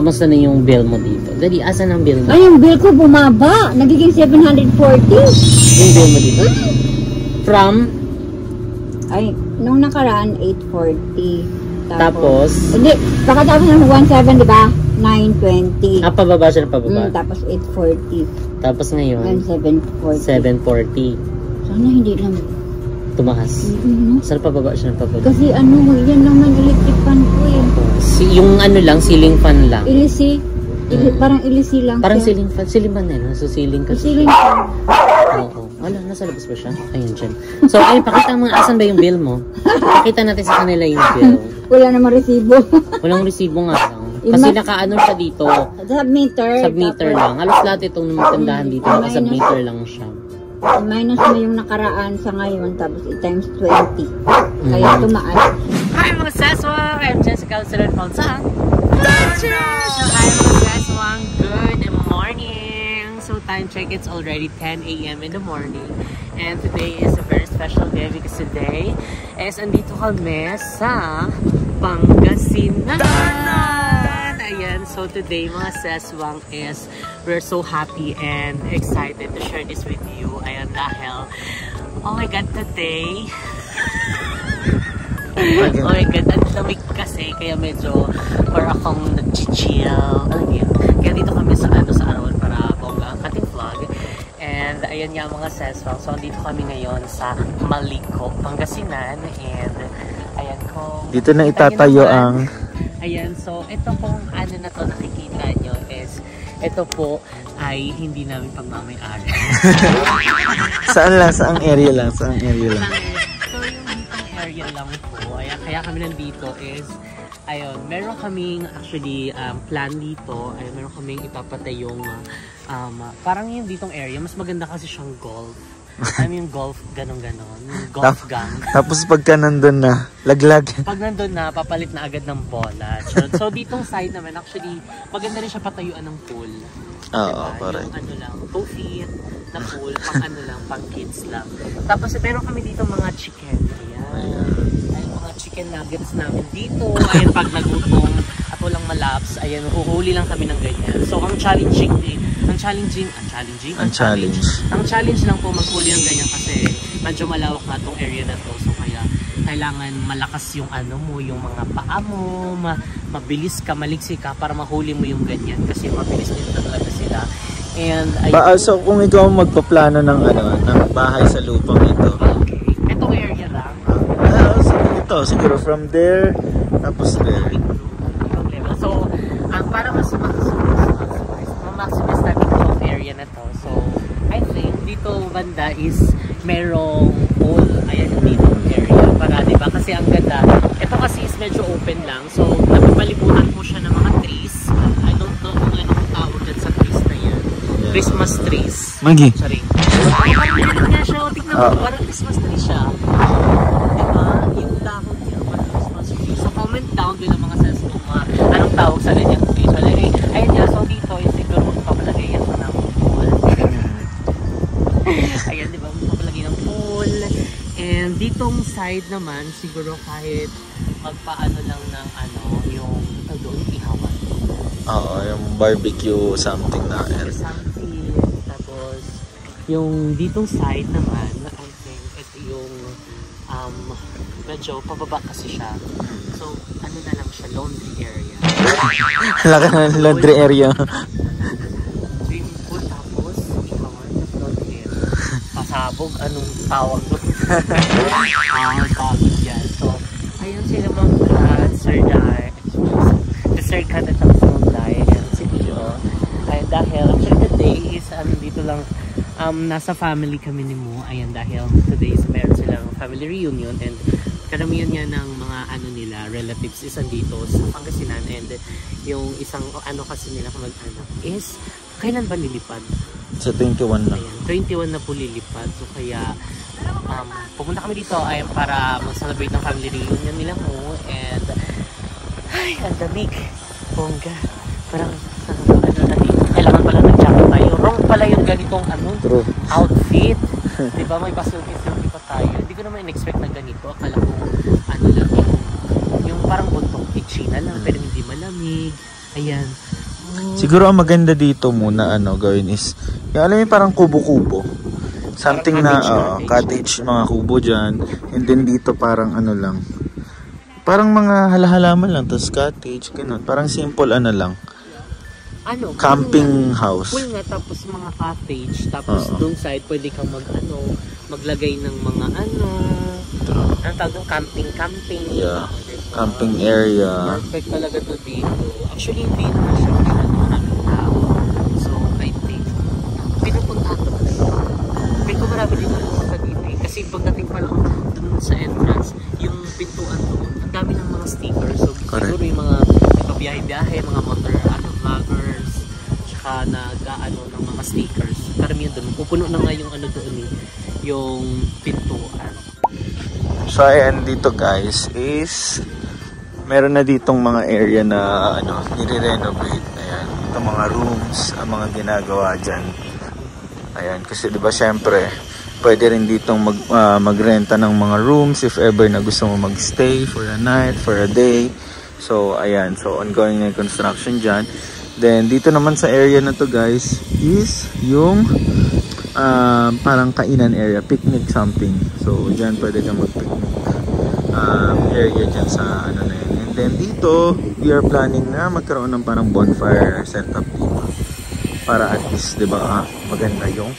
kamusta na yung bill mo dito? Dali, asan ang bill mo? Ay, yung bill ko bumaba. Nagiging 740. Yung bill mo dito? From? Ay, nung nakaraan, 840. Tapos? Hindi, pagkatapos ng 17, di ba? 920. Pababa siya na pababa? Tapos 840. Tapos ngayon? 740. 740. Sana hindi lang tumaas. Saan pababa siya ng pababa? Kasi yan naman electric fan ko eh. Yung ano lang, ceiling fan lang. Ilisi. Parang ilisi lang. Parang ceiling fan. Ceiling fan na so ceiling kasi. Ceiling fan. Oo. Wala, nasa labas ba siya? Ayun dyan. So, ayun, pakita mo, asan ba yung bill mo? Pakita natin sa kanila yung bill. Wala namang resibo. Walang resibo nga lang. Kasi nakaano siya dito. Submeter. Submeter lang. Halos lahat itong matindahan dito. Naka-submeter lang siya. Minus mo yung nakaraan sa ngayon, tapos i-times 20. Kaya tumaas. Hi mga Saswang! I'm Jessica Alceron Falsang. So hi mga Saswang! Good morning! So time check, it's already 10 a.m. in the morning. And today is a very special day because today is andito kami sa Pangasinan! Ayan, so today mga Saswang is we're so happy and excited to share this with you. Ayan, dahil oh my god, today oh my god, ang lamig kasi kaya medyo para akong nag-chill. Alam yun, kaya dito kami sa Arawan para bongga ang ating vlog. And ayan nga mga Saswang, so dito kami ngayon sa Maliko, Pangasinan. And ayan ko dito na itatayo ang ayan, so ito pong ano na to nakikita nyo is ito po ay hindi namin pagmamayari. Saan lang? Saang area lang? Saang area lang? So yung ditong area lang po, ayan, kaya kami nandito is ayun, meron kaming actually plan dito, ayun, meron kaming ipapatay yung parang yung ditong area, mas maganda kasi siyang golf. Yung golf, ganon-ganon. Yung golf gang. Tapos pagka nandun na, laglag. Pag nandun na, papalit na agad ng bola. So, ditong side naman, actually, maganda rin siya patayuan ng pool. Oo, diba? parang. Yung ano lang, 2 feet na pool, pang ano lang, pang kids lang. Tapos, meron kami dito mga chicken. Ayan. Ay, mga chicken nuggets namin dito. Ayan, pag nagutom at walang malaps, ayan, uhuli lang kami ng ganyan. So, ang challenge lang po maghuli ng ganyan kasi medyo malawak na tong area na to. So kaya kailangan malakas yung ano mo, yung mga paa mo, mabilis ka, maliksi ka para mahuli mo yung ganyan kasi mabilis din talaga sila. And so kung ikaw magpaplano ng ng bahay sa lupang ito. Okay. Itong area lang. Ito siguro from there tapos there. So para ma-maximize natin itong area na to. So I think dito banda is merong pool. Ayan dito area para diba kasi ang ganda. Ito kasi is medyo open lang. So napapalibutan po siya ng mga trees. I don't know kung anong tawag dyan sa trees na yan. Yeah. Christmas trees. Magi. Sorry. Parang ganito nga siya. Tignan mo. Parang Christmas tree siya. Diba? Yung dahon niya. Parang Christmas tree. So comment down din ang mga sense kung anong tawag sa ganyang tree. So ayun nga. So dito is siguro papalagay yan sa ng pool. Ayan diba? Papalagay ng pool. And ditong side naman siguro kahit magpaano lang ng yung doon ihawan. Oo, yung barbecue something na something. Tapos yung ditong side naman I think ito yung medyo pababa kasi siya. So ano na lang siya, laundry area. Laki na laundry area. Swimming pool tapos ihawan ng laundry area. Pasabog, anong tawag doon? Tawag yan. So ayun sila mga Sir Dai, Sir Kat at Sir Dai and si Tio. Ay dahil actually today is dito lang nasa family kami ni Mo. Ayan dahil today is meron silang family reunion and karamihan nga ng mga nila relatives is andito sa Pangasinan and yung isang kasi nila kamag-anak is kailan ba lilipad? Sa 21 na. Ayan, 21 na po lilipad. So kaya pupunta kami dito ay para mag-celebrate ng family reunion nila Mo and ay, ang damig. Bongga. Parang na dito. Kailangan pala nag-jacket tayo. Wrong pala yung ganitong outfit. Diba may pasulti-sulti pa tayo. Hindi ko naman in-expect na ganito. Akala ko lang yung parang buntong China lang pero hindi malamig. Ayan. Siguro ang maganda dito muna gawin is, yung alam mo parang kubo-kubo. Something Parang na cottage, mga kubo dyan. And then dito parang lang. Parang mga halahalaman lang, tapos cottage, ganun. Parang simple lang. Camping house. Pool nga, tapos mga cottage. Tapos doon side, pwede kang maglagay ng mga ang tawag ng camping. Yeah. Camping area. Perfect talaga to dito. Actually, hindi naman siya maraming tao. So, I think, pinupunta to. Pero marami din pupunta dito eh. Kasi pagdating pa lang dun sa entrance, yung pintuan doon, ang dami ng mga stickers. So, siguro yung mga nagpabiyahe-biyahe, mga motor, vloggers, tsaka ng mga stickers. Karamihan doon. Pupuno na nga yung doon eh, yung pintuan. So, ayan dito guys is meron na ditong mga area na nire-renovate. Ayan, itong mga rooms, ang mga ginagawa dyan. Ayan, kasi diba syempre pwede rin ditong magrenta ng mga rooms if ever na gusto mo magstay for a night, for a day. So, ayan. So, ongoing na yung construction dyan. Then, dito naman sa area na to guys is yung parang kainan area, picnic something. So, dyan pwede kang mag-picnic area dyan sa na yun. And then dito, we are planning na magkaroon ng parang bonfire setup dito. Para at least, diba, maganda yung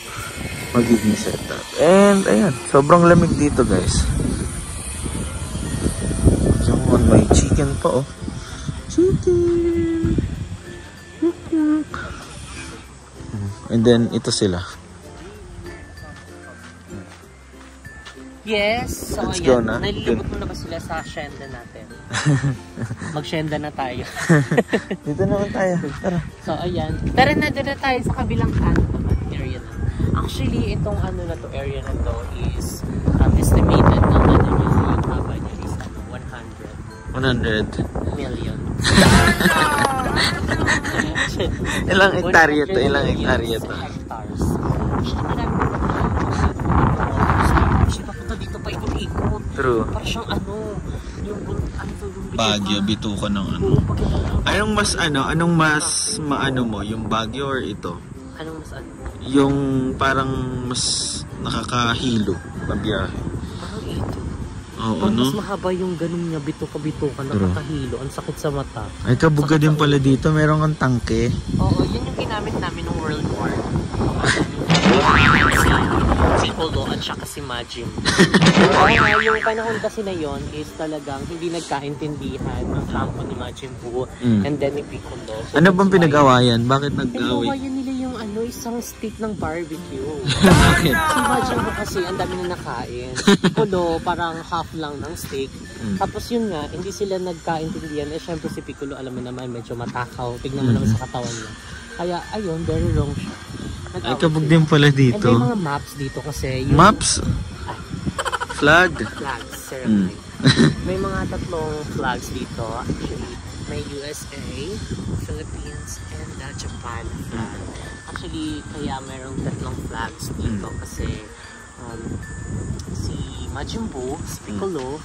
magiging setup. And, ayan, sobrang lamig dito guys. So, may chicken pa Chicken! And then, ito sila. Yes, so let's go na. Nalilibot mo na ba sila sa asyenda natin? Mag-syenda na tayo. Dito naman tayo. Tara. So ayan. Tara na doon na tayo sa kabilang naman, area na. Actually, itong na to, area na to is estimated ng yung haba niya is 100 million. Ilang hektarya to? Ilang hektarya to? Hectares. Dito pa ikot-ikot. True. Parang siyang yung Baguio, bituko ng Anong mas maano mo? Yung Baguio or ito? Anong mas Yung parang mas nakakahilo na biyahe. Parang ito. Oo, mas mahaba yung ganun niya, bituka-bituka, nakakahilo. Ang sakit sa mata. Ay, kabuga din pala dito. Meron kang tangke. Oo, yun yung ginamit namin ng World War. Si Polo at saka si Majin. Yung panahon kasi na yon is talagang hindi nagkaintindihan ang kampo ni Majin Buu and then ni Piccolo. So, ano bang pinag-awayan? Bakit nag-away? Pinag-awayan nila yung isang stick ng barbecue. Si Majin Buu kasi ang dami na nakain. Piccolo parang half lang ng steak. Tapos yun nga, hindi sila nagkaintindihan. Eh syempre si Piccolo alam mo naman medyo matakaw. Tignan mo naman sa katawan niya. Kaya ayun, very wrong siya. Ay, kabog din pala dito. And may mga maps dito kasi. Yung, maps? Flag? Flags, ceremony. May mga tatlong flags dito. Actually, may USA, Philippines, and Japan flag. Actually, kaya mayroong tatlong flags dito kasi si Majin Buu, si Piccolo,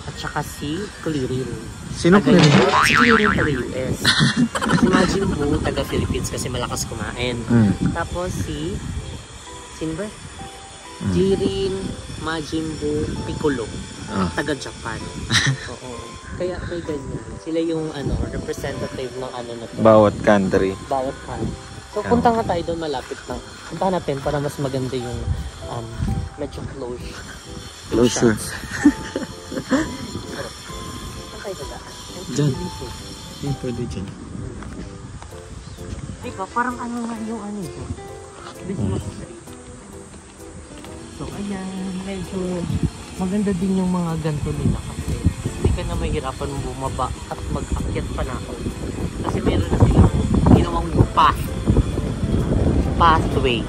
at saka si Kuririn. Sino Kuririn? Si Kuririn taga US. Si Majin Buu taga Philippines kasi malakas kumain. Tapos sino ba? Jirin, Majin Buu, Piccolo. Taga Japan. Oo. Kaya may ganyan. Sila yung representative ng na to. Bawat country. Bawat country. So punta nga tayo doon, malapit lang. Punta natin para mas maganda yung medyo closure. Okay, dadaan. Diyan. Yung pwede dyan. Diba, parang nga yung ito. So, ayan, medyo maganda din yung mga ganito nila kasi hindi ka na mahirapan bumaba at mag-akyat pa na ako. Kasi meron na silang ginawang pathway.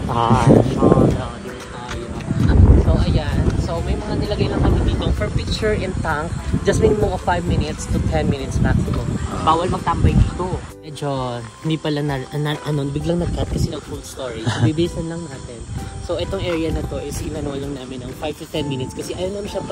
So, ayan. So, may mga nilagay lang kami dito. For picture in tank, just minimum of 5 minutes to 10 minutes maximum. Bawal magtambay dito. Medyo hindi pala biglang nag-cut kasi nag-full storage. Bibisan lang natin. So itong area na to is inano lang namin ng 5 to 10 minutes kasi ayaw namin siya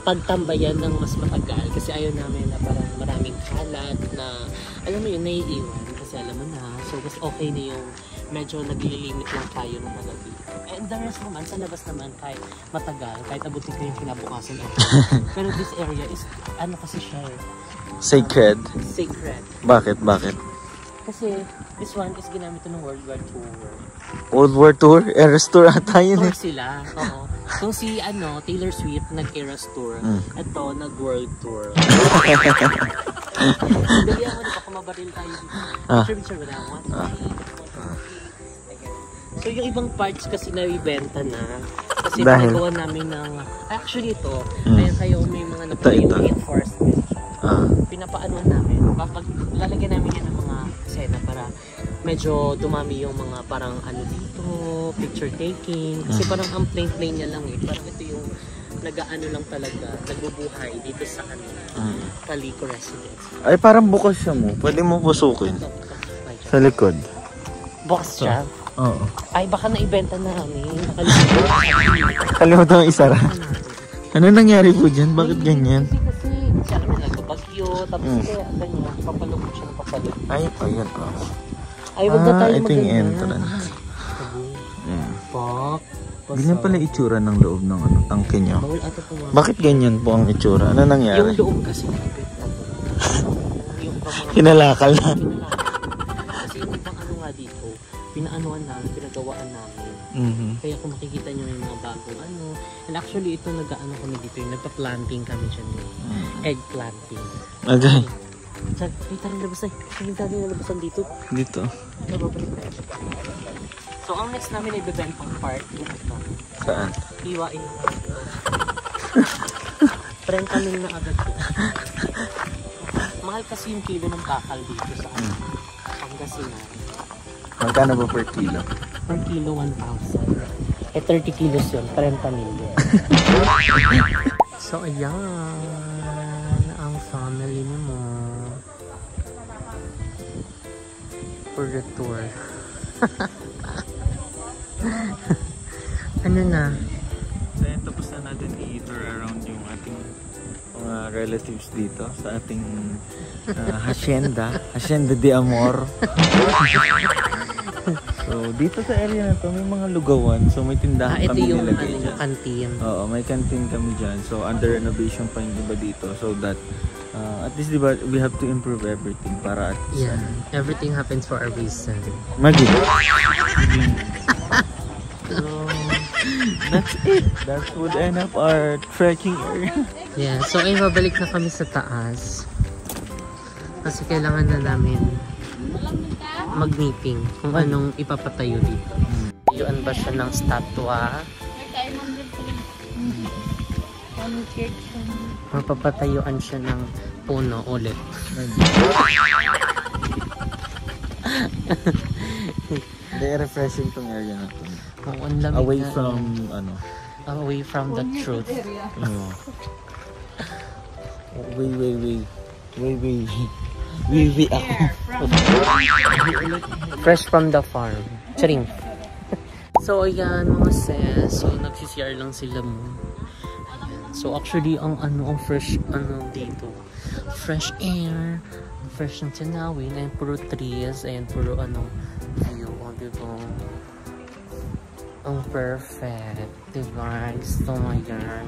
pagtambayan ng mas matagal. Kasi ayaw namin na parang maraming kalat na alam mo yun, naiiwan kasi alam mo na. So mas okay na yung medyo naglilimit lang tayo ng mga dito. And the rest naman, sa labas naman kahit matagal, kahit abutin ko yung kinabukasan ako. Pero this area is, ano kasi siya Sacred. Sacred. Bakit? Kasi this one is ginamit ng World War II. World War Tour? Eras Tour ata yun Tour sila, oo. Kung si Taylor Swift nag-Eras Tour, ito nag-World Tour. Dali ako na baka mabaril tayo dito. Picture ba na? So yung ibang parts kasi na-ibenta na. Kasi pinagawa namin ng... Actually ito, ayan kayo may mga reinforcement. Pinapaanuan namin. Lalagyan namin yan ng mga sena para medyo dumami yung mga parang dito, picture taking. Kasi parang ang plain niya lang Parang ito yung nag-ano lang talaga, nagbubuhay dito sa Calico Residence. Ay parang bukas siya mo. Pwede mo pusukin. Sa likod. Bukas siya? Oo. Ay baka naibenta na namin. Kalimutan mo isara. Ano nangyari po dyan? Bakit ganyan? Kasi alam mo nagbabagyo, tapos kaya ganyan, papalugod siya ng papalugod. Ay, ayun. Ay, wag na tayo ito yung entrance. Pak. Ganyan pala itsura ng loob ng tangke nyo. Bawal ata po. Bakit ganyan po ang itsura? Ano nangyari? Yung loob kasi. Kinalakal na. Kasi yung ibang nga dito, pinaanuan namin, pinagawaan namin. Kaya kung makikita nyo yung mga bagong and actually ito nag-ano kami dito, yung nagpa-planting kami dyan. Egg planting. Okay. Ay, taring labasan. Ay, taring labasan dito. Dito. So, ang next namin ay bebentong part. Saan? Iwain. 30 mil na agad ko. Mahal kasi yung kilo ng kakal dito sa Pangasinan. Magkano ba per kilo? Per kilo, 1,000. 30 kilos yun. 30 mil. So, ayan. Ang family mo. For the tour. Ano na? So, yun, tapos na natin i-tour around yung ating mga relatives dito sa ating Hacienda de Amor. So, dito sa area na to may mga lugawan. So, may tindahan kami nilagay dyan. Canteen. Oo, may canteen kami dyan. So, under renovation pa yung iba dito. So that, at least diba, we have to improve everything para at least. Yeah, everything happens for a reason. Magi. So, that's it. That would end up our trekking area. Yeah, so ay babalik na kami sa taas. Kasi kailangan na namin mag-meeting kung anong ipapatayo dito. Tayuan ba siya ng statwa? Mapapatayuan siya ng puno ulit. Very refreshing tong area na to. Oh, ang lamig Away na, from away from the truth. Wee ako. Fresh from the farm. Charing. So ayan mga sis, so nagsisiyar lang sila mo. Ayan. So actually ang fresh dito. Fresh air, fresh ng tanawin, and puro trees, and puro view, diba? Ang perfect, diba? Gusto mo yan.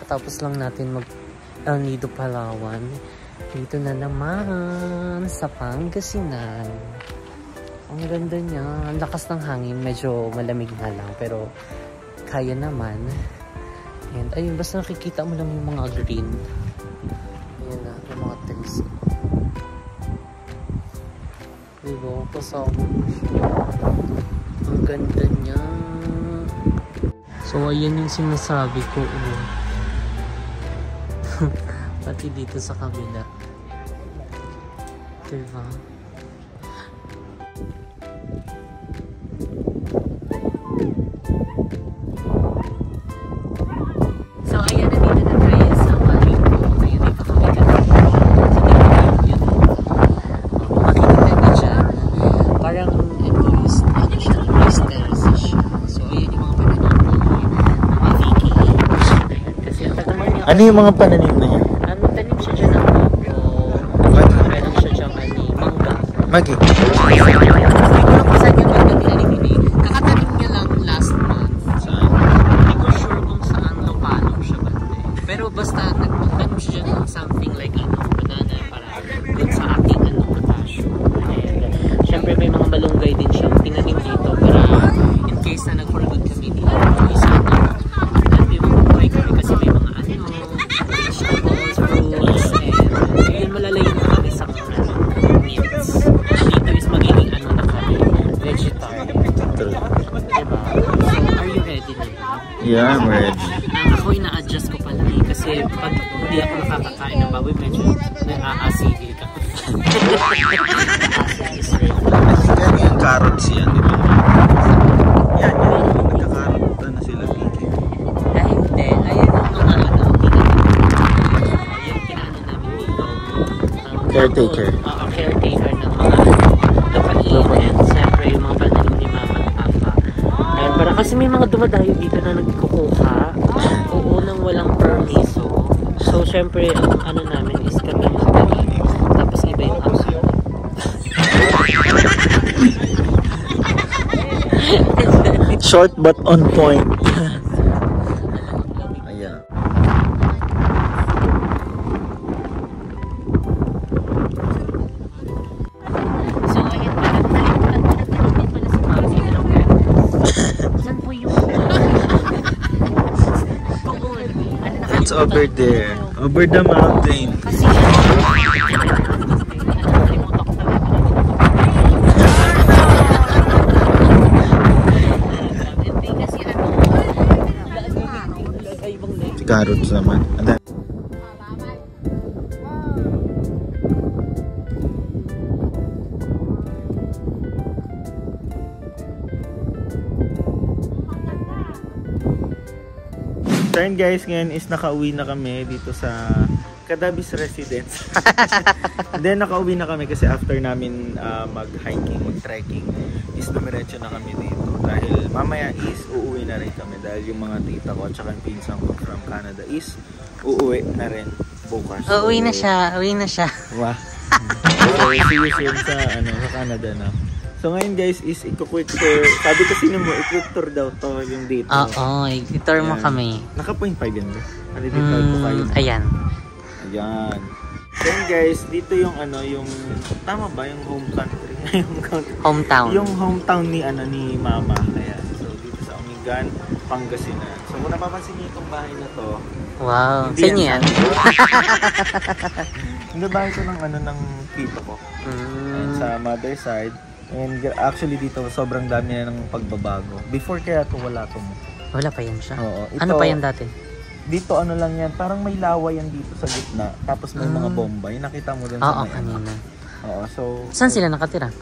Katapos lang natin mag El Nido, Palawan. Dito na naman sa Pangasinan. Ang ganda niya. Ang lakas ng hangin. Medyo malamig na lang. Pero kaya naman. And ayun, basta nakikita mo lang yung mga green. Ayan na, yung mga trees. Diba? Pasama mo siya. Ang ganda niya. So ayan yung sinasabi ko. Pati dito sa kabila. Diba? Ano yung mga pananim na yan? Ano, tanim siya dyan ng mango. Tanim siya dyan mangga. Magi. Hindi ko lang saan yung mangga tinanim ini. Kakatanim niya lang last month. Saan? Hindi ko sure kung saan lokalo siya ba. Pero basta nagtanim siya dyan ng something like banana para dun sa ating potassium. Ayan. Siyempre may mga malunggay din siya tinanim dito para in case na nag-forgood kami dito. Isa may mga buhay kami kasi may mga vegetables, fruits, and yun malalayo na kami sa mga meals. Dito is magiging na kami, vegetarian. Diba? So, are you ready na ba? Yeah, I'm ready. Ako ina-adjust ko pala kasi pag hindi ako nakakakain ng baboy, medyo naaasili ka. Yan yung carrots yan, di ba? Yan, nagka-carrot na sila, Kiki. Ay, hindi. Ayan yung mga yung pinaano namin dito. Caretaker. Caretaker ng mga lupain. Siyempre, yung mga pananim ni Mama at Papa. Ayan, para kasi may mga dumadayo dito na nagkukuha. Oo, nang walang permiso. So, siyempre, ang namin is kami magtanim. Tapos iba yung action. Short but on point. Ayan. So, ayun pala. Nalimutan pala si Mama sa ilang gano'n. Saan po yung... It's over there. Over the mountain. Kasi Carrots naman. And then, turn guys, ngayon is nakauwi na kami dito sa Cadabis Residence. Then nakauwi na kami kasi after namin mag-hiking, mag-trekking is dumiretso na kami dito. Dahil mamaya is uuwi na rin kami dahil yung mga tita ko at saka yung pinsan ko from Canada is uuwi na rin bukas. So, uwi na siya. wow. So, see you soon sa Canada na. So ngayon guys is i-quick tour. Sabi kasi mo i-quick tour daw to yung dito. Oo, i-tour mo kami. Naka 0.5 yan ba? Dito ko kayo. Ayan. Ayan. Then guys, dito yung yung tama ba yung home country? Hometown. Yung hometown ni ni Mama. Ayan. So dito sa Amigan, Pangasinan. So kung napapansin niyo itong bahay na to. Wow. Sa inyo yan? Hindi bahay ko ng tito ko. Sa mother side. And actually dito sobrang dami na ng pagbabago. Before kaya to wala to mo. Wala pa yan siya? Oo. Ito, ano pa yan dati? Dito lang yan, parang may lawa yan dito sa gitna. Tapos may mga bomba. Yung nakita mo dun sa may kanina. Oo, so... Saan sila nakatira?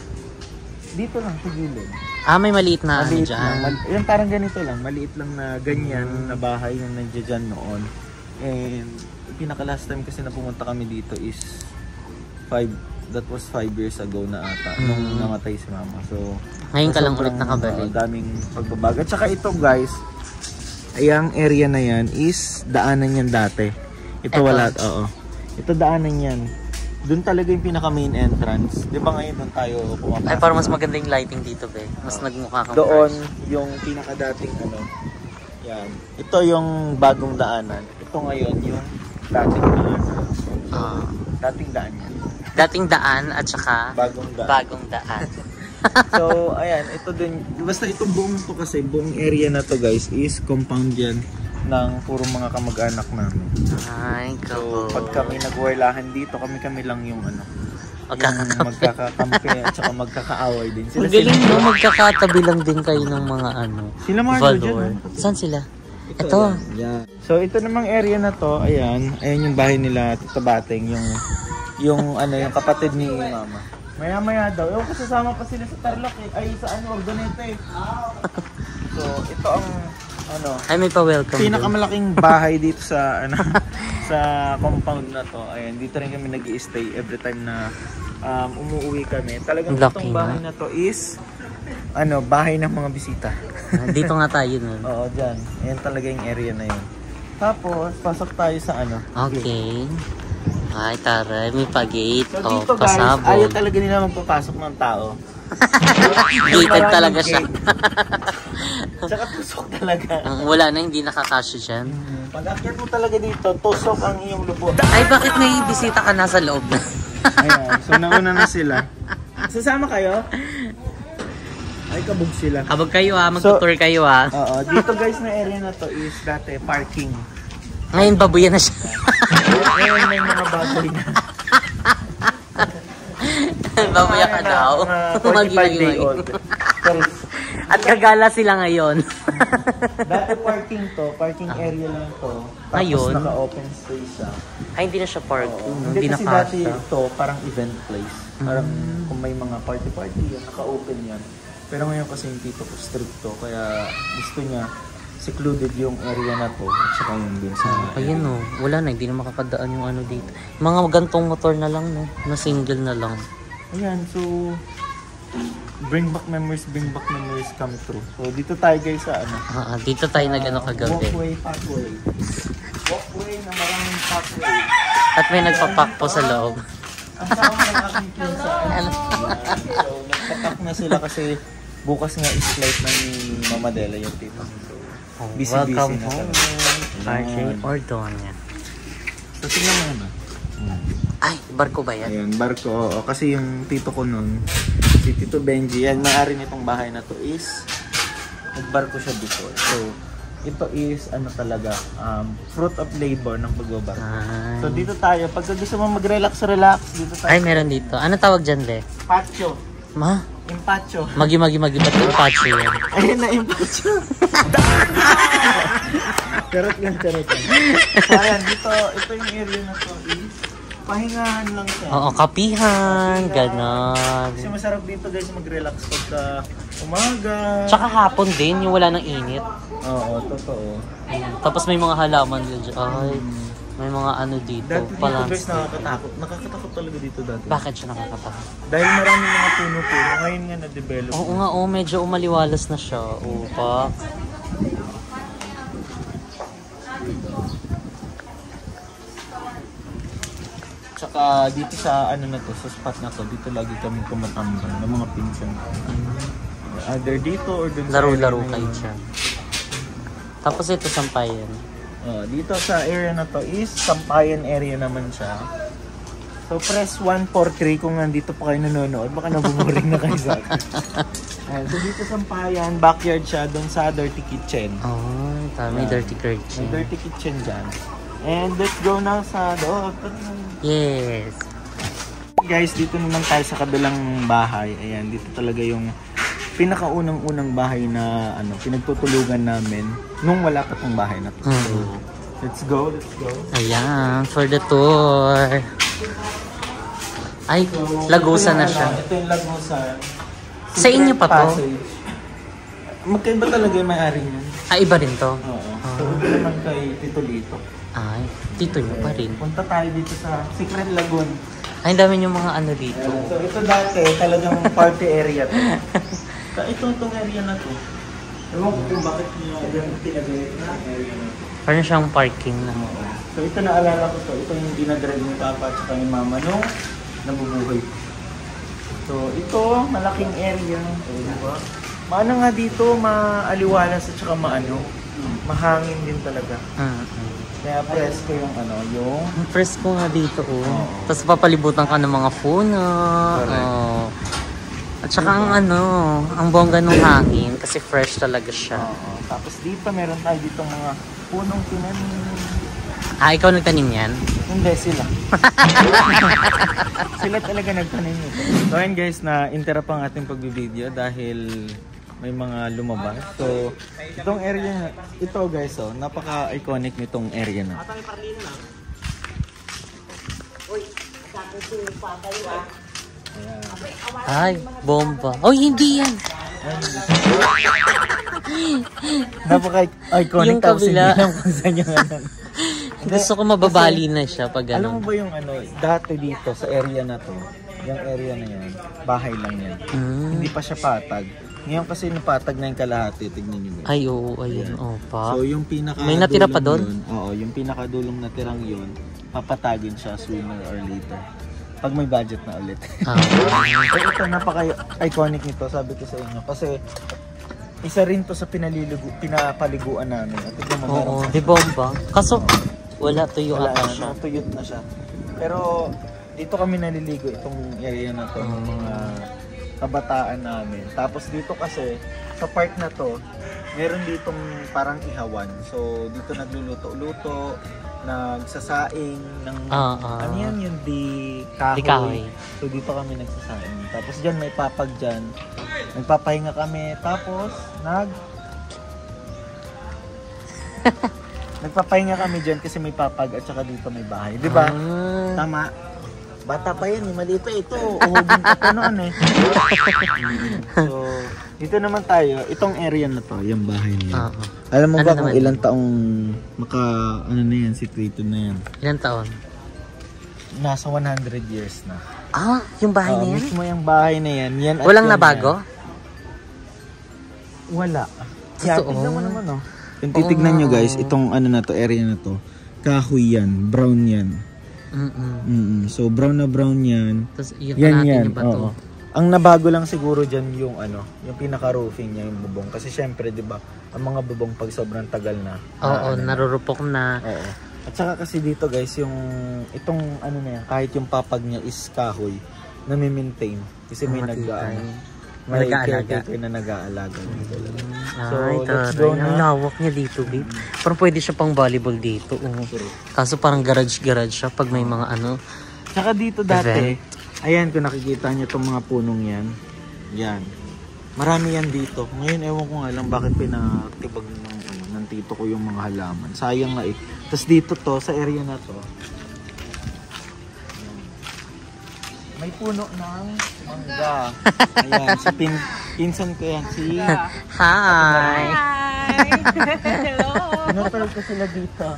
Dito lang, sa gilid. May maliit na maliit dyan. Yan parang ganito lang, maliit lang na ganyan na bahay yung nandiyan dyan noon. And pinaka last time kasi na pumunta kami dito is 5 years ago na ata nung namatay si Mama. So ngayon ka lang ulit nakabalik. Daming pagbabago. At saka ito guys, ayang area na yan is daanan yan dati. Ito wala, oo. Ito daanan yan. Doon talaga yung pinaka main entrance. Di ba ngayon doon tayo pumapasok? Ay, parang mas maganda yung lighting dito, be. Mas nagmukha kang doon fresh. yung pinaka dating yan. Ito yung bagong daanan. Ito ngayon yung dating daanan. Dating daan yan. Dating daan at saka bagong daan. So, ayan, ito din. Basta itong buong to kasi, buong area na to guys, is compound yan ng puro mga kamag-anak namin. Ay, So, pag kami nagwarlahan dito, kami lang yung magkakakampi at saka magkakaaway din. Ang galing no, magkakatabi lang din kayo ng mga Sila Marlo dyan. Saan sila? Ito. Yeah. So, ito namang area na to, ayan yung bahay nila, Tita Bating, yung kapatid ni Mama. Maya-maya daw. Ewan ko sasama pa sila sa Tarlac ay sa Ordaneta eh. So, ito ang ay may pa-welcome pinakamalaking bahay dito sa sa compound na to. Ayan, dito rin kami nag-i-stay every time na umuwi kami. Talagang itong bahay na to is bahay ng mga bisita. Dito nga tayo nun. Oo, dyan. Ayan talaga yung area na yun. Tapos, pasok tayo sa ano. Okay. Ay, taray. May pag-gate. So Oh, dito guys, pasabog. ayaw talaga nila magpapasok ng tao. Gated talaga siya. Tsaka tusok talaga. Wala na, hindi nakakasya dyan. Pag akyat mo talaga dito, tusok ang iyong lubot. Ay, bakit may bisita ka nasa loob na? Ayan, so nauna na sila. Sasama kayo? Ay, kabog sila. Habag kayo ha, magtutour kayo ha. Oo, dito guys na area na to is dati parking. Ngayon, babuyan na siya. Ngayon may mga baboy na. Babuya ka daw. 45-day-old. At gagala sila ngayon. Dati parking to, parking area lang to. Tapos Ngayon? naka-open space siya. Ay, hindi na siya park. Hindi kasi dati ito parang event place. Parang kung may mga party-party yan, naka-open yan. Pero ngayon kasi yung tito ko stricto, kaya gusto niya secluded yung area na to at saka yung dun sa... Ayun o, wala na, hindi na makakadaan yung ano dito. Mga gantong motor na lang no, na single na lang. Ayan, so bring back memories come true. So dito tayo guys sa ano. Dito tayo nag-ano kagabi. Walkway, pathway. Walkway na maraming pathway. At may nagpapak po sa loob. Ang sama ng aking pinsa. So nagpapak na sila kasi bukas nga is flight na ni Mama Dela yung tito. So busy-busy Welcome na home, talaga. RJ Ordonia. So tingnan mo naman. Ay, barko ba yan? Ayan, barko. Oo, kasi yung tito ko nun, si Tito Benji, yan, may-ari nitong bahay na to is, nagbarko siya before. So, ito is, ano talaga, fruit of labor ng pagbabarko. Ay. So, dito tayo. Pag gusto mo mag-relax, dito tayo. Ay, meron dito. Ano tawag dyan, Le? Patio. Ma? Impacho. Magi, ba't yung patio yan? Ayun na, impacho. Charot lang. So, ayan, dito, ito yung area na to is, pahingahan lang siya. Oo, kapihan, ganon. Kasi masarap dito guys mag-relax pagka umaga. Tsaka hapon din, yung wala ng init. Oo, totoo. Tapos may mga halaman din dyan. Ay, may mga ano dito. Dati dito Palans. guys nakakatakot. Nakakatakot talaga dito dati. Bakit siya nakakatakot? Dahil maraming mga puno-puno. Ngayon nga na-develop. Oo nga, medyo umaliwalas na siya. Upak. Tsaka dito sa ano na to, sa spot na to, dito lagi kami tumatambang ng mga pinsan. Either dito or dun sa Laro-laro area na kayo yun. dyan. Tapos ito, sampayan. Dito sa area na to is Sampayan area naman siya. So press 143 kung nandito pa kayo nanonood, baka nabuboring na kayo sa akin. So dito Sampayan, backyard siya doon sa Dirty Kitchen. Oh, may dirty May kitchen. Dirty Kitchen dyan. And let's go now sa loob. Yes. Guys, dito naman tayo sa kabilang bahay. Ayan, dito talaga yung pinakaunang-unang bahay na ano, pinagtutulugan namin nung wala pa tong bahay na to. So, let's go. Ayan, for the tour. Ay, lagusan na siya. Ito yung lagusan. Sa inyo pa to? Passage. Magkaiba talaga yung may-ari niyan. Ay, iba rin to. Oo. So, ito naman kay Tito Lito. Ay, dito nyo pa rin. Punta tayo dito sa Secret Lagoon. Ay, ang dami yung mga ano dito. So, ito dati talagang party area to. So, itong area na to. Ewan ko kung bakit nyo yung pinagalit na area na to. Parang siyang parking na. So, ito naalala ko to. Ito yung dinadrive ni Papa at saka ni Mama nung nabubuhay. So, ito, malaking area. So, diba? Maano nga dito, maaliwalas at saka mahangin din talaga. Kaya presko yung yung... Ang presko nga dito, Tapos papalibutan ka ng mga puno. Oh. At saka ang bongga ng hangin kasi fresh talaga siya. Tapos dito, meron tayo dito mga punong tinanim. Ikaw nagtanim yan? Hindi, sila. Sila talaga nagtanim nito. So ayun guys, na-interrupt ang ating pagbibideo dahil may mga lumabas. So, itong area, ito guys, napaka-iconic nitong area na. Ay, bomba. Oh, hindi yan. Napaka-iconic Yung tapos hindi kabila. lang kung saan yung Gusto ko mababali na siya pag Alam mo ganun. ba yung dati dito sa area na to, yung area na yan, bahay lang yan. Hindi pa siya patag. Ngayon kasi napatag na yung kalahati. Tignan nyo guys. Ay, oo, ayun. Oh, pa. So yung pinaka May natira pa doon? Oo, yung pinakadulong natirang yun, papatagin siya sooner or later. Pag may budget na ulit. So ito, napaka-iconic nito, sabi ko sa inyo. Kasi isa rin to sa pinapaliguan namin. At ito Oo, di bomba. Kaso, wala tuyo ata siya. Tuyot na siya. Pero dito kami naliligo itong area na to ng mga kabataan namin. Tapos dito kasi sa park na to, meron ditong parang ihawan. So dito nagluluto-luto, nagsasaing ng ano yan yung di kahoy. So dito kami nagsasaing. Tapos diyan may papag diyan. Nagpapahinga kami tapos nagpapahinga kami diyan kasi may papag at saka dito may bahay, 'di ba? Tama. Bata pa yan, maliit pa ito. Uhugin pa ito noon eh. So, dito naman tayo. Itong area na to, yung bahay niya. Alam mo ba kung ilang taong ano na yan, situated na yan? Ilang taon? Nasa 100 years na. Ah, yung bahay na yan? Mismo yung bahay na yan. Yan at walang yan nabago? Yan. Wala. Totoo. Tignan mo naman oh. Kung titignan nyo guys, itong ano na to, area na to, kahoy yan, brown yan. So brown na brown yan. Tapos yan. Oo. Ang nabago lang siguro diyan yung yung pinaka-roofing niya, yung bubong kasi syempre 'di ba, ang mga bubong pag sobrang tagal na. Oo, narurupok na. Oo. At saka kasi dito guys, yung itong ano na yan, kahit yung papag niya is kahoy, nami-maintain kasi may nag-aalaga na nag-aalaga dito. So, let's go na. Ang lawak niya dito, babe. Parang pwede siya pang volleyball dito. Kaso parang garage siya pag may mga Tsaka dito dati, ayan kung nakikita niyo itong mga punong yan. Yan. Marami yan dito. Ngayon ewan ko nga lang bakit pinatibag ng tito ko yung mga halaman. Sayang nga eh. Tapos dito to, sa area na to, may puno ng mangga. Ayan, si pinsan ko yan. Si... Hi! Hello! Pinatol ko sila dito.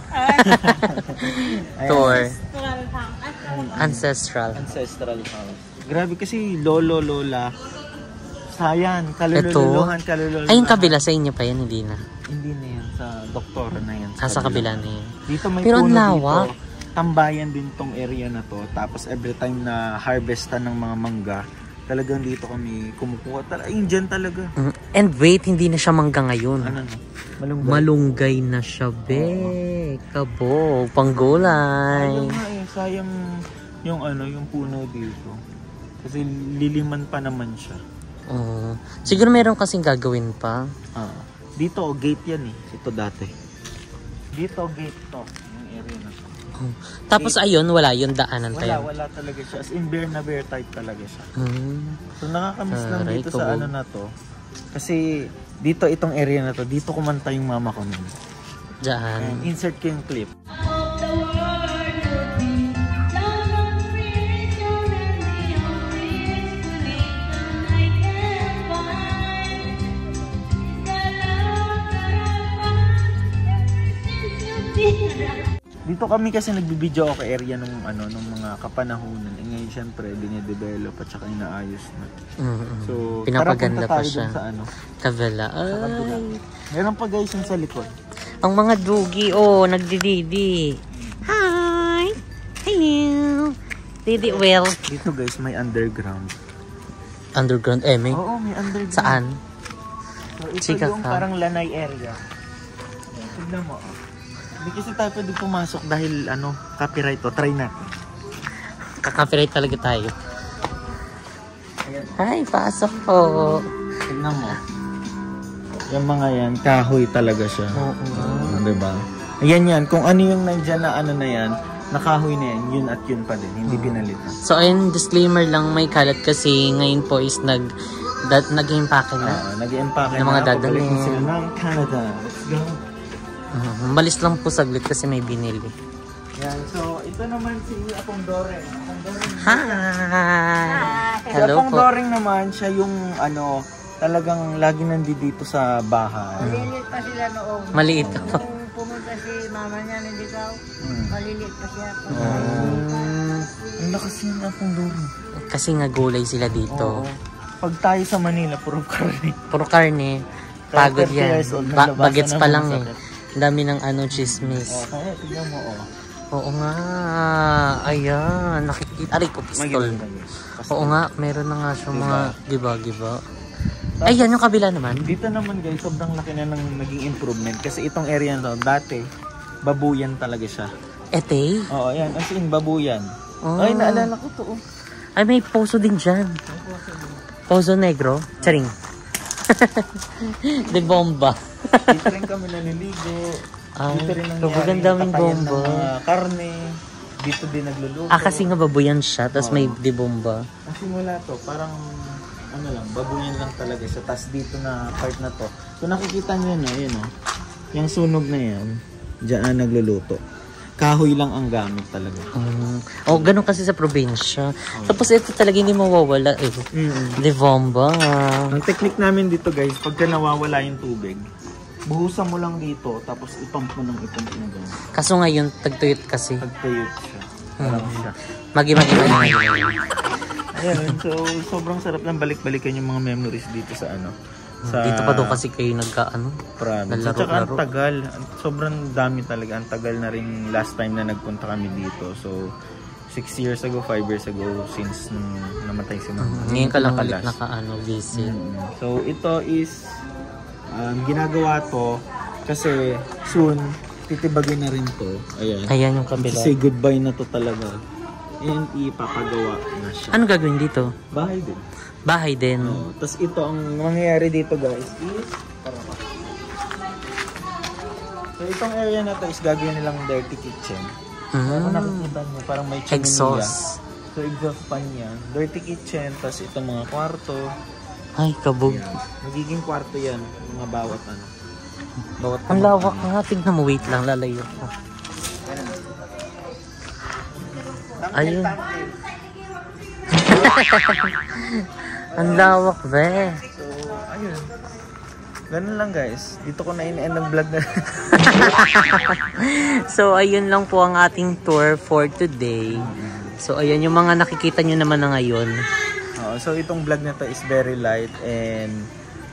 Tour. Ancestral house. Grabe kasi lolo, lola. Sayan, kalululuhan. Ay, yung kabila sa inyo pa yan, hindi na. Hindi na yan, sa doktora na yan. Sa kabila na yan. Dito may pero puno lawak. Dito. Tambayan din tong area na to. Tapos every time na harvestan ng mga mangga, talagang dito kami kumukuha. Ayun dyan talaga. And wait, hindi na siya mangga ngayon. Ano no? Malunggay na siya, be. Kabog, panggulay. Sayang yung yung puno dito. Kasi liliman pa naman siya. Siguro meron kasing gagawin pa. Dito, gate yan eh. Ito dati. Dito, gate to. Yung area na to. Tapos ayun, wala yung daanan tayo. Wala talaga siya. As in bear na bear type talaga siya. So nakakamiss lang dito sa ano na to. Kasi dito itong area na to, dito kumanta yung mama ko nun. Diyan. Insert ko yung clip. Dito kami kasi nagbibideo ako area nung mga kapanahunan. Ngayon syempre dine-develop at saka inaayos na. So pinapaganda pa siya. Sa kabila. Meron pa guys yung sa likod. Ang mga dugi nagdididi. Hi. Hello. Didi well. Dito guys may underground. Underground may. Oo, may underground. Saan? So, ito yung parang lanay area. Tignan mo. Hindi kasi tayo pwede pumasok dahil copyright to. Try natin. Kaka-copyright talaga tayo. Hi, pasok po. Tignan mo. Yung mga yan, kahoy talaga siya. Diba? Ayan yan. Kung ano yung nandyan na na yan, nakahoy na yan, yun at yun pa din. Hindi pinalitan. So, ayun, disclaimer lang, may kalat kasi ngayon po is nag-impake na. Nag-impake na. Ng mga dadalhin. Pabalik sila ng Canada. Let's go. Malis lang po saglit kasi may binili. Yan. So, ito naman si Apong Doreng. Hi! Hello Apong po. Doreng naman, siya yung talagang lagi nandito sa bahay. Maliliit pa sila noong. Maliit. Nung pumunta si mama niya ng Ligaw, maliliit pa siya. Ang lakas yun Apong Doreng. Kasi nga gulay sila dito. Pag tayo sa Manila, puro karne. Puro karne. Pagod 30 yan. years old, nalabasan Bagets pa na lang eh. masakit. Ang dami ng chismis. Kaya tignan mo, Oo nga. Ayan. Nakikita. Aray ko, pistol. Oo nga. Meron na nga siya mga giba-giba. Ayan yung kabila naman. Dito naman guys, sobrang laki na ng naging improvement. Kasi itong area na to, dati, babuyan talaga siya. Ete? Oo, ayan. As in, babuyan. Oh. Ay, naalala ko to. Ay, may poso din dyan. Poso Negro. Charing. De bomba. Dito rin kami naniligo. Ay, Dito rin kapag ang daming katayan bomba. ng mga karne. Dito din nagluluto. Kasi nga babuyan siya, tapos may de bomba. Kasi mula to, parang ano lang, babuyan lang talaga siya. Tapos dito na part na to. Kung nakikita nyo na, yun o. Yung sunog na yan, diyan nagluluto. Kahoy lang ang gamit talaga. Ganun kasi sa probinsya. Tapos ito talaga hindi mawawala eh. De bomba. Ang technique namin dito guys, pagka nawawala yung tubig, buhusan mo lang dito, tapos ipump mo ng ipump na gano'n. Kaso ngayon, tagtuyot kasi. Pagtuyot siya. Parang siya. Magi. Ayan, so sobrang sarap lang balik-balikan yung mga memories dito sa ano. Sa Dito pa daw kasi kayo nagkaano. province. At saka ang tagal, sobrang dami talaga. Ang tagal na rin last time na nagpunta kami dito. So, 6 years ago, 5 years ago, since namatay si mama. Ngayon ka lang ulit Nakalas. visit. So, ito is ginagawa to kasi soon, titibagin na rin to. Ayan. Ayan yung kabila. Say goodbye na to talaga. And ipapagawa na siya. Ano gagawin dito? Bahay din. Bahay din. Tapos ito, ang mangyayari dito guys is so itong area na to is gagawin nilang dirty kitchen. Kung nakikita nyo, parang may chimenea. Exhaust. So exhaust fan yan. Dirty kitchen, tapos itong mga kwarto. Ay, kabog. Yan. Magiging kwarto yan, mga bawat ano. Bawat Ang lawak nga. Tignan mo, wait lang, lalayo ko. Ayun. Ang lawak, be. So, ayun. Ganun lang guys. Dito ko na in-end ang vlog na. So, ayun lang po ang ating tour for today. So, ayun yung mga nakikita nyo naman na ngayon. So, itong vlog na to is very light and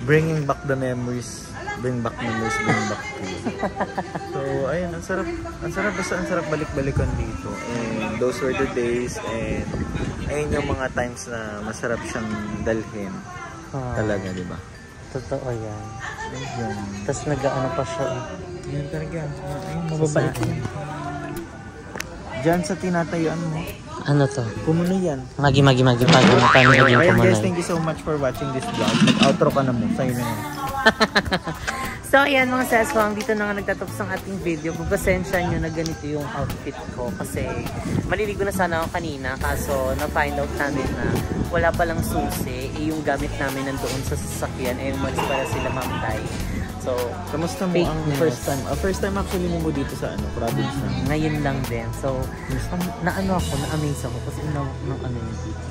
bringing back the memories. Bring back memories, bring back to you. So, ayun. Ang sarap. Basta ang sarap balik-balikan dito. And those were the days and ayun yung mga times na masarap siyang dalhin. Talaga, di ba? Totoo yan. Ayun. Tapos nag-ano pa siya. Yan talaga. Ayun, mababait yan. Diyan sa tinatayuan mo. Ano to? Kumuno yan. Magi. Paano yung Ayun guys, kumunay? thank you so much for watching this vlog. Nag-outro ka na mo. Sa'yo na yun. So, ayan mga seswang, dito na nga nagtatapos ang ating video. Pagpasensya nyo na ganito yung outfit ko kasi maliligo na sana ako kanina kaso na-find out namin na wala palang susi. Yung gamit namin nandoon sa sasakyan ay umalis para sila mamatay. So, Kamusta mo fake ang news. first time? First time actually mo dito sa province na. Ngayon lang din. So, na-ano ako, na-amaze ako kasi ng ano yung dito.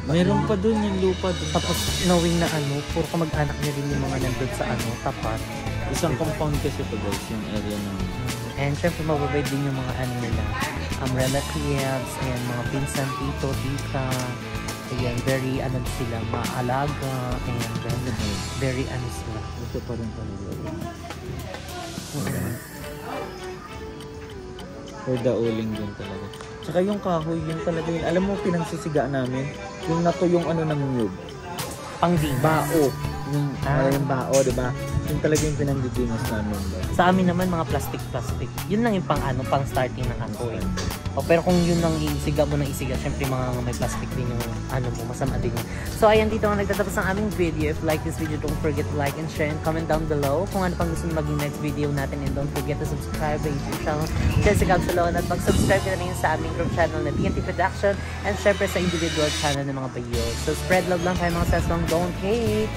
Mayroon pa dun yung lupa dun. Tapos knowing na puro kamag-anak niya din yung mga nandun sa tapat. Isang compound kasi to guys, yung area na. And syempre mababait din yung mga nila, relatives, and mga pinsan, tito, tita. Ayan, very sila, maalaga, and very sila. Ito pa rin talaga. For the uling din talaga. Tsaka yung kahoy, yung talaga yun. Alam mo, pinagsisigaan namin, yung nato yung ng nyug. Pangding. Bao. Yung bao, diba? Yung talaga yung pinangdidinas namin. Sa amin naman, mga plastic. Yun lang yung pang starting ng apoy. Pero kung yun ang isiga mo ng isiga, syempre mga may plastic din yung mo, masama din yun. So ayan, dito nga nagtatapos ang aming video. If you like this video, don't forget to like and share and comment down below kung ano pang gusto nyo maging next video natin. And don't forget to subscribe to YouTube channel Jessica Absalon at mag-subscribe ka na rin sa aming group channel na TNT Production and syempre sa individual channel ng mga bayo. So spread love lang kayo mga seswang, don't hate!